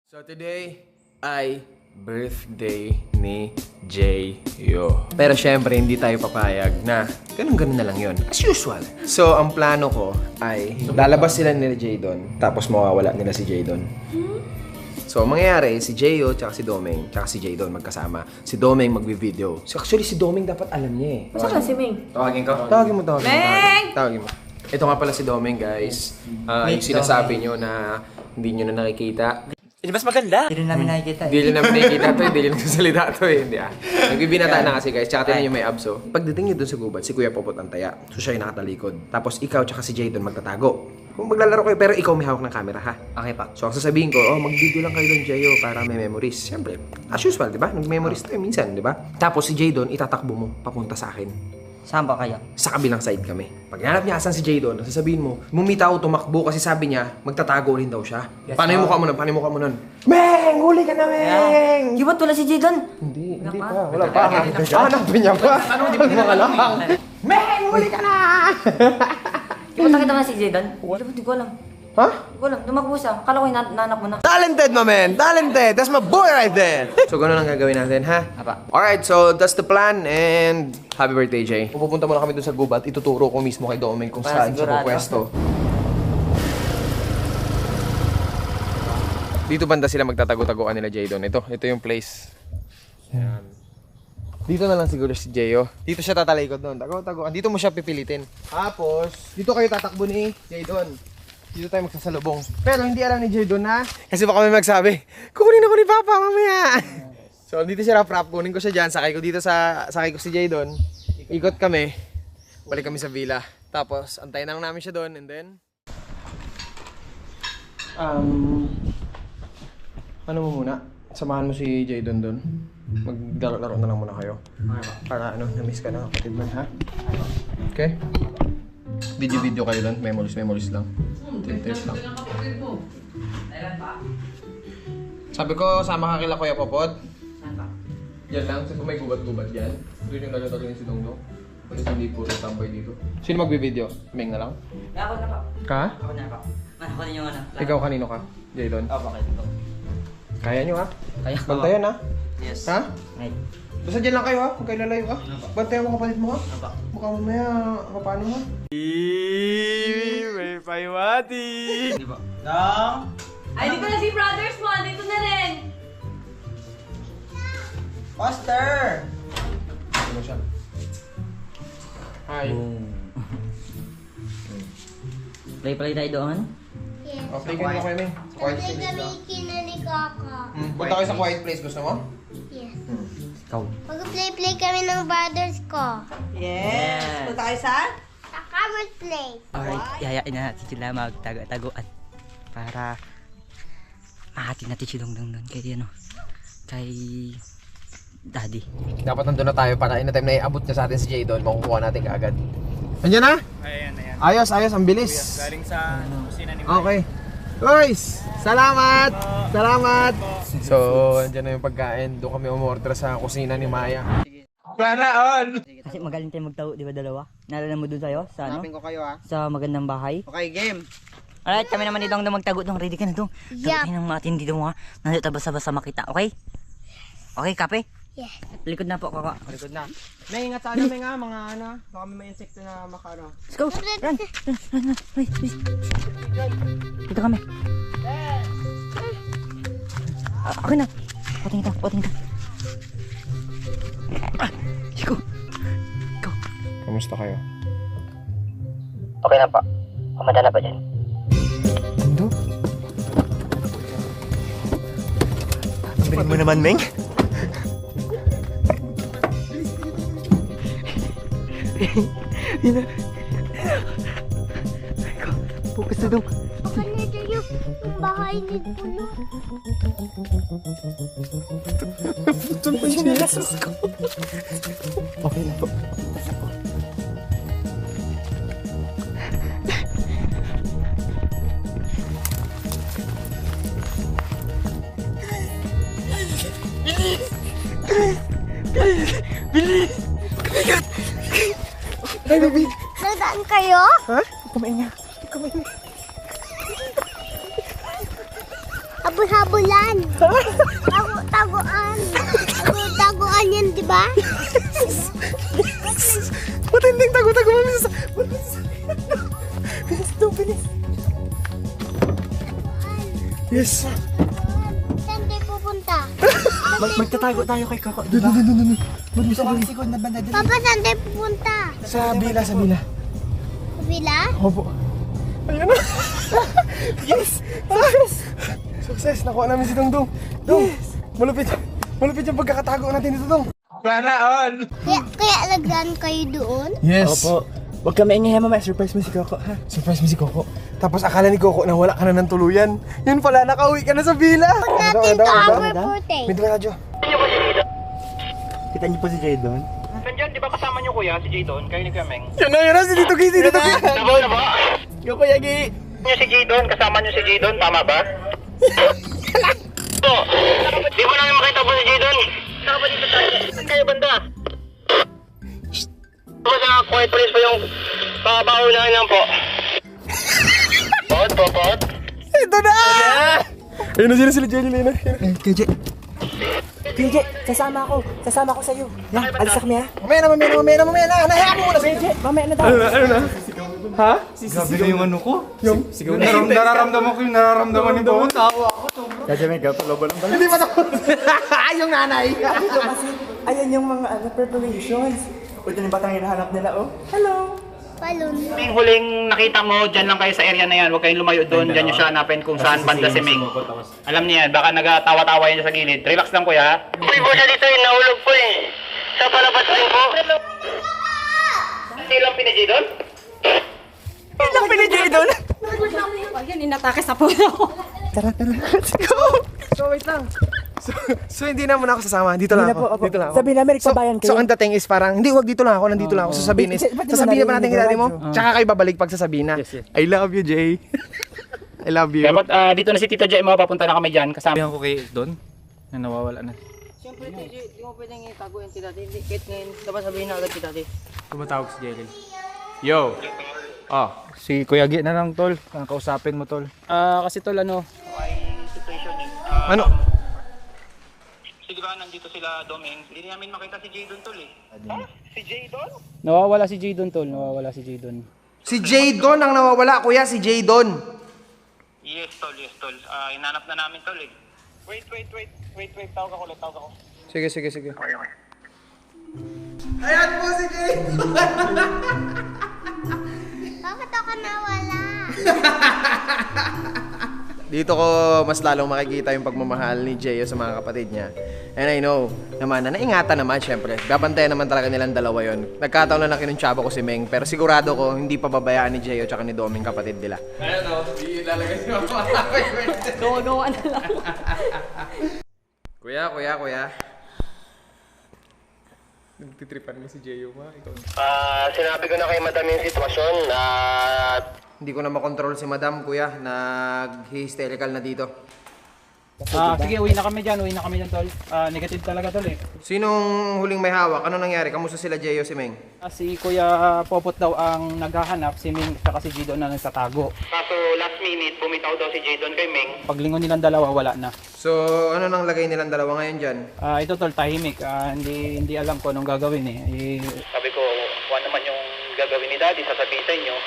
So today ay birthday ni Jayo. Pero syempre hindi tayo papayag na ganun-ganun na lang yon as usual. So ang plano ko ay lalabas sila nila Jaydon tapos mawawala nila si Jaydon. So ang mangyayari si Jayo tsaka si Domeng tsaka si Jaydon magkasama. Si Domeng magvi-video. So actually si Domeng dapat alam niya eh. Masa si Ming? Tawagin ko? Tawagin mo. Meng! Tawagin mo. Ito nga pala si Domeng guys. Yung sinasabi nyo na hindi nyo na nakikita. Mas maganda. Hindi rin namin nakikita Hindi nyo namin nakikita to, hindi nyo nagsasalita to eh. Hindi ah. Nagbibinata na kasi guys, tsaka tinan nyo may abs oh. Pagdating nyo dun sa gubat, si Kuya Popot ang taya. So siya yung nakatalikod. Tapos ikaw tsaka si Jaydon magtatago. Kung maglalaro kayo, pero ikaw may hawak ng camera ha. Okay pa. So ang sasabihin ko, mag-video lang kayo doon Jayo para may memories. Siyempre, as usual, di ba? Nag-memories tayo minsan, di ba? Tapos si Jaydon, itatakbo mo papunta sa akin. Saan ba kayo? Sa kabilang side kami. Pag hanap niya asan si Jaydon, sasabihin mo, bumitaw, tumakbo kasi sabi niya, magtatago rin daw siya. Yes, Paano yung mukha mo nun? Paano yung mukha mo nun? Meng! Huli ka na, Meng! Di ba wala si Jaydon? Hindi pa. Wala pa. Hanapin niya pa. Ano, di ba mga lang? Meng! Huli ka na! Di ba nakita mo na si Jaydon? Di ko alam. Ha? Di ko alam. Tumakbo siya. Kala ko yung nanak mo na. Talented, my man! Talented! That's my boy right there! So, ganun ang gagawin natin, ha? Apa. Alright, so that's the plan and happy birthday, Jay. Pupunta muna kami dun sa gubat. Ituturo ko mismo kay Domeng kung Para saan siya sigurado. pupwesto. Dito banda sila magtatago-taguan nila Jaydon. Ito yung place. Yan. Dito na lang siguro si Jayo. Dito siya tatalikod doon. Tago-taguan. Dito mo siya pipilitin. Tapos, dito kayo tatakbo ni Jaydon. Dito tayo magsasalubong. Pero hindi alam ni Jaydon na. Kasi baka may magsabi, kukunin ako ni Papa mamaya. So, dito siya rap-rap. Kunin ko siya dyan. Sakay ko si Jaydon. Ikot kami. Balik kami sa villa. Tapos, antayin na lang namin siya doon. And then, ano mo muna? Samahan mo si Jaydon doon. Maglaro-laro na lang muna kayo. Para na-miss ka na kapatid man, ha? Okay? Video kayo doon. Memories lang. Tips lang. Sabi ko, sama ka kila Kuya Popot. Yan lang, kasi may gubat-gubat yan. Doon yung nagtatagin si Dongdong. Kasi hindi puro tambay dito. Sino magbe-video? Meng na lang? Ako na pa. Ka? Ako na pa. Ako na yung ano. Ikaw kanino ka? Jaydon? bakit ito? Kaya nyo ha? Kaya ko. Bantayan ha? Yes. Ha? Right. Basta dyan lang kayo ha? Huwag kayo lalayo ha? Bantayan mo kapatid mo ha? Apa. Baka mamaya paano ha? May paywati. Di ba? Ay, dito na si brothers mo. Dito na rin. Foster! Ano siya? Hi. Play tayo doon. Yes. O, play kayo kayo Meng. Quiet Kasi place lang. gamitin na ni Kaka. Punta kayo sa quiet place. Gusto mo? Yes. Ikaw. Mag-play kami ng brothers ko. Yes. Punta kayo saan? Sa covered place. Alright, yayain na natin sila magtago-taguan para mahatin natin si Dongdong doon kay Daddy. Dapat nandun na tayo para in the time na iabot niya sa atin si Jaydon, makukuha natin kaagad. Andiyan na? Ayan. Ayos, ang bilis. Galing sa kusina ni Okay. Guys, salamat! Salamat! So, andyan na yung pagkain. Doon kami umorder sa kusina ni Maya. Plana on! Kasi magaling tayo magtago, di ba dalawa? Naalala mo doon tayo? Sa ano? Hanapin ko kayo ha. Sa magandang bahay. Okay, game. Alright, kami naman dito ang magtago dong. Ready ka na dong. Yup. Tayo ng matindi dong ha. Nandito basa-basa makita, okay? Okay, kape? Yes. Likod na po, kaka. Likod na. May ingat sa ano, may nga, mga ano. Baka may insekto na makano. Let's go! Run! Run! Please! Dito kami. Okay na. Pating kita. Go! Go! Kamusta kayo? Okay na pa. Pamanda na pa dyan. Ando? Bilis mo naman, Meng. Focus na dong. Baka nito yung bahay ni Puno. Okay na po. Nagdaan kayo? Ha? Kumain nga. Habol-habulan. Taguan. Taguan yan, di ba? Matinding tago-tago mami sa... Yes. Saan tayo pupunta? Magtatago tayo kay Coco. Gusto ko sikod na banda Papa, saan tayo pupunta? Sa bila, sa bila. Villa? Opo. Ayan na. Yes! Success! Success! Nakuha namin si Dongdong. Dong! Malupit. Malupit yung pagkakatago natin dito, Dong. Kaya lagyan kayo doon? Yes. Opo. Huwag ka maingay mama, surprise mo si Coco ha. Surprise mo si Coco. Tapos akala ni Coco na wala ka na ng tuluyan. Yun pala, nakauwi ka na sa villa. Natin to our birthday. May diba radyo? Kita niyo po si Jadon? Nandiyan, di ba kasama niyo kuya, si Jadon, kayo ni Kuya Meng? Yun na, si Tito Gay, si Tito Gay. Tama na ba? Yung Kuya Gi! Niyo si Jadon, kasama niyo si Jadon, tama ba? Po, di ba namin makita po si Jadon? Saka ba dito tayo? Saan kayo banda? Po sa quiet police po yung paunahan lang po. Pot. Ito na! Ayun na sila Jelly na. KJ, sasama ako sa'yo. Yan, alis na kami ha. Mamaya na. Nahayaan mo muna. Mamaya na daw. Ano na? Ha? Grabe na yung ano ko. Yung? Nararamdaman ko yung nararamdaman ni Bawon. Tawa ako. Kaya may gapalobo lang. Hindi pa tapos. Yung nanay. Kasi, ayan yung mga preparations. Ito yung batang hinahanap nila oh. Hello! Balon. Yung huling nakita mo, dyan lang kayo sa area na yan, huwag kayong lumayo doon, dyan nyo siya hanapin kung saan banda si Ming. Alam niya yan, baka nagtawa-tawa yan sa gilid. Relax lang kuya. Uy, po siya dito eh, nahulog po eh. Sa palabas rin po. Hindi lang pinadya doon? Yan, inatake sa puno ko. So wait lang. So hindi naman ako sasama. Dito lang Hindi na ako. po, opo. Dito lang ako. Sabihin namin, nagpabayan kayo. So ang dating is parang, hindi, wag dito lang ako, nandito lang ako. Sasabihin is, Ba't di mo sasabihin pa natin narinig kay daddy mo, yung radyo? tsaka kayo babalik pag sasabihin na. I love you, Jay. I love you. Dapat dito na si Tita Jay, mapapunta na kami dyan kasama. Sabihan ko kay Don na nawawala na. Siyempre, TJ, di mo pwedeng itago yung si Daddy. Hindi, kahit ngayon, dapat sabihin na agad si Daddy. Tumatawag si Jelly. Yo! Si Kuya Gi na lang tol. Kausapin mo tol. Kasi tol ano, Situation eh. Ano? Siguro nandito sila Doming. Hindi namin makita si Jadon tol eh. Si Jadon? nawawala si Jadon tol. Nawawala si Jadon. Si Jadon ang nawawala, kuya, si Jadon. Yes tol. Hinanap na namin tol eh. Wait. Tawag ako ulit. Sige. Ayan po si Jadon. Bakit ako nawala? Dito ko mas lalong makikita yung pagmamahal ni Jeyo sa mga kapatid niya. And I know naman na naingatan naman syempre. Babantayan naman talaga nilang dalawa yon. Nagkataon na kinuntsaba ko si Meng, pero sigurado ko hindi pa babayaan ni Jeyo tsaka ni Doming kapatid nila. Gawa-gawa na lang. Kuya. Nagtitripan mo si Jeyo ma. Ikaw. Sinabi ko na kay madam yung sitwasyon at Hindi ko na makontrol si Madam, kuya. Nag-hysterical na dito. Sige, uwi na kami dyan tol. Negative talaga tol eh. Sinong huling may hawak? Ano nangyari? Kamusta sila Jeyo, si Meng? Si Kuya Popot daw ang naghahanap, si Ming at si Jadon na nagtatago. kaso last minute bumitaw daw si Jadon kay Meng. Paglingon nilang dalawa, wala na. So, ano nang lagay nilang dalawa ngayon dyan? Ito tol, tahimik. Hindi alam ko anong gagawin eh. Sabi ko, kung ano man yung gagawin ni Daddy, sasabihin sa inyo.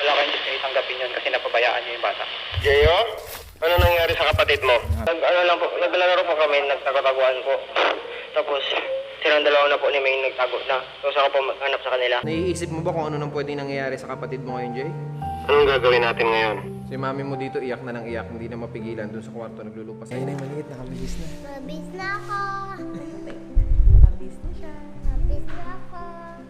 Wala kayong gusto itanggapin yun kasi napabayaan niyo yung bata. Jeyo? Ano nangyari sa kapatid mo? Naglalaro po kami, nagtago-taguan po. Tapos, silang dalawa na po ni May nagtago na. Tapos ako po maghanap sa kanila. Naiisip mo ba kung ano nang pwedeng nangyayari sa kapatid mo ngayon, Jay? Anong gagawin natin ngayon? Si mami mo dito iyak na ng iyak, hindi na mapigilan dun sa kwarto naglulupas. Ayun ay maliit, nakabigis na. Mabis na ako. Mabis na ako.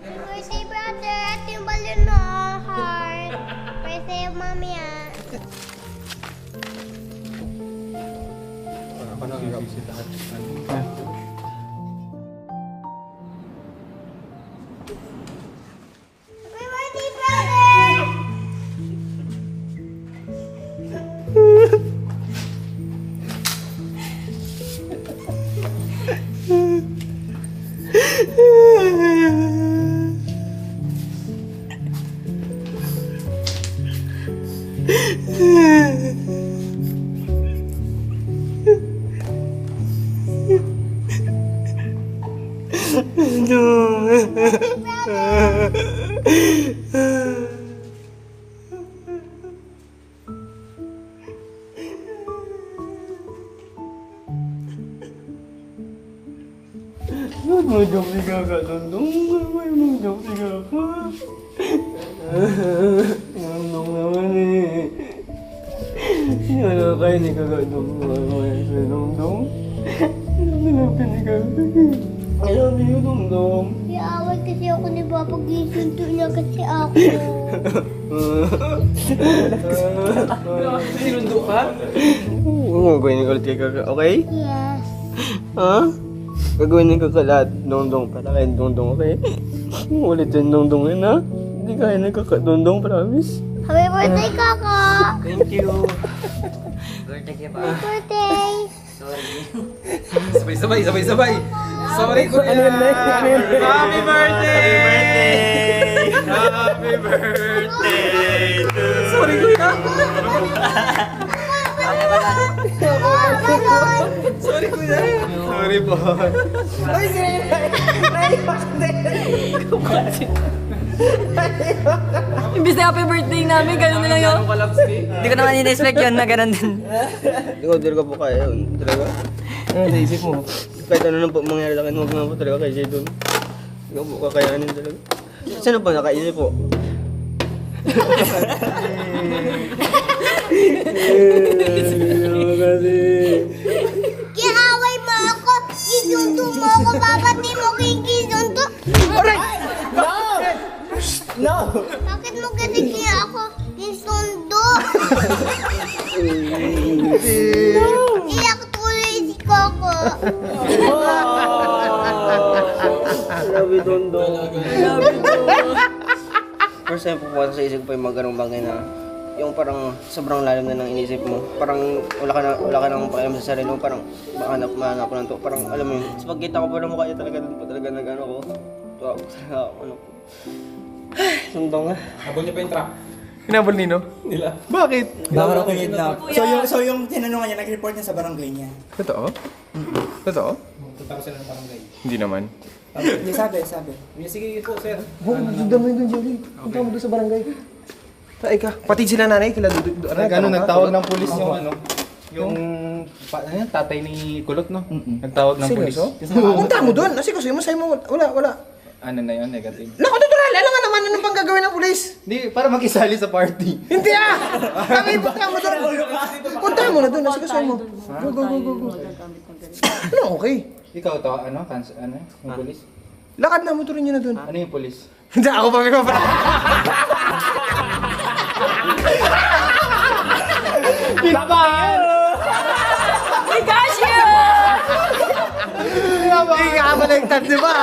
Birthday, brother. Ito yung balon mo. Heart. Birthday, mami ah. Happy birthday, brother! Magmudok si Kaka, Dondong. Magmudok si Kaka. Dondong naman eh. Wala kayo ni Kaka, Dondong. Nalapin ni Kaka. I love you, Dondong. Iaway kasi ako ni Papa, gisunto niya kasi ako. Sinundo ka? Oo, gawin ulit kay Kaka, okay? Yes. Ha? Gagawin ni Kaka lahat, Dondong, para kay Dondong, okay? Ulit din Dondong yun, ha? Hindi kaya ni Kaka, Dondong, promise? Happy birthday, Kaka! Thank you. Birthday ka pa. Happy birthday! Sabay. Sorry, kuya. Happy birthday! Happy birthday! Sorry, kuya. Sorry, kuya. Sorry po. Imbis na happy birthday namin, gano'n na lang yun. Hindi ko naman in-expect yun na ganun din. Ikaw, ka po kaya yun, talaga? Ano sa isip mo? Kahit ano na po mangyari sa akin, huwag nga po talaga kay Jadon. Ikaw po kakayanin talaga. Saan po nakaisip po? Kasi... Kiaway mo ako! Gisunto mo ako! Babati mo kay gisunto! No! Bakit mo kasi kaya ako gisundo? Iyak tuloy si Coco! Love you, Dondong. First time po sa isip ko yung mga ganong bagay na yung parang sobrang lalim na ng inisip mo. Parang wala ka nang pakialam sa sarili mo. Parang mahanap ko lang to. Parang alam mo yun. Sa pagkita ko pa ng mukha niya talaga doon pa talaga nag-ano ko. Tuwa ko sa ano ko. Dondong ah. Habol niya pa yung truck. Hinabol nino? Nila. Bakit? Baka raw kidnap. So yung tinanungan niya, nag-report niya sa barangay niya. Totoo? Totoo? Hindi naman. Hindi, sabi. Punta mo yun doon, Jolie. Punta mo doon sa barangay. Ay ka. Pati sila nanay, kila Nagtawag ng pulis yung ano, yung tatay ni Kulot, no? Nagtawag ng pulis. Punta mo doon. Kasi mo, sa'yo mo. Wala. Ano na yun, negative. Naku, tutural. Alam nga naman, anong pang gagawin ng pulis? Hindi, para makisali sa party. Hindi ah! Kami, punta mo doon. Punta mo na doon. Kasi mo. Go. Ano, okay. Ikaw to, ano, yung pulis? Lakad na, motorin niyo na doon. Ano yung pulis? Hindi, ako pa may kapara. I got you! Hindi ka baliktad, di ba?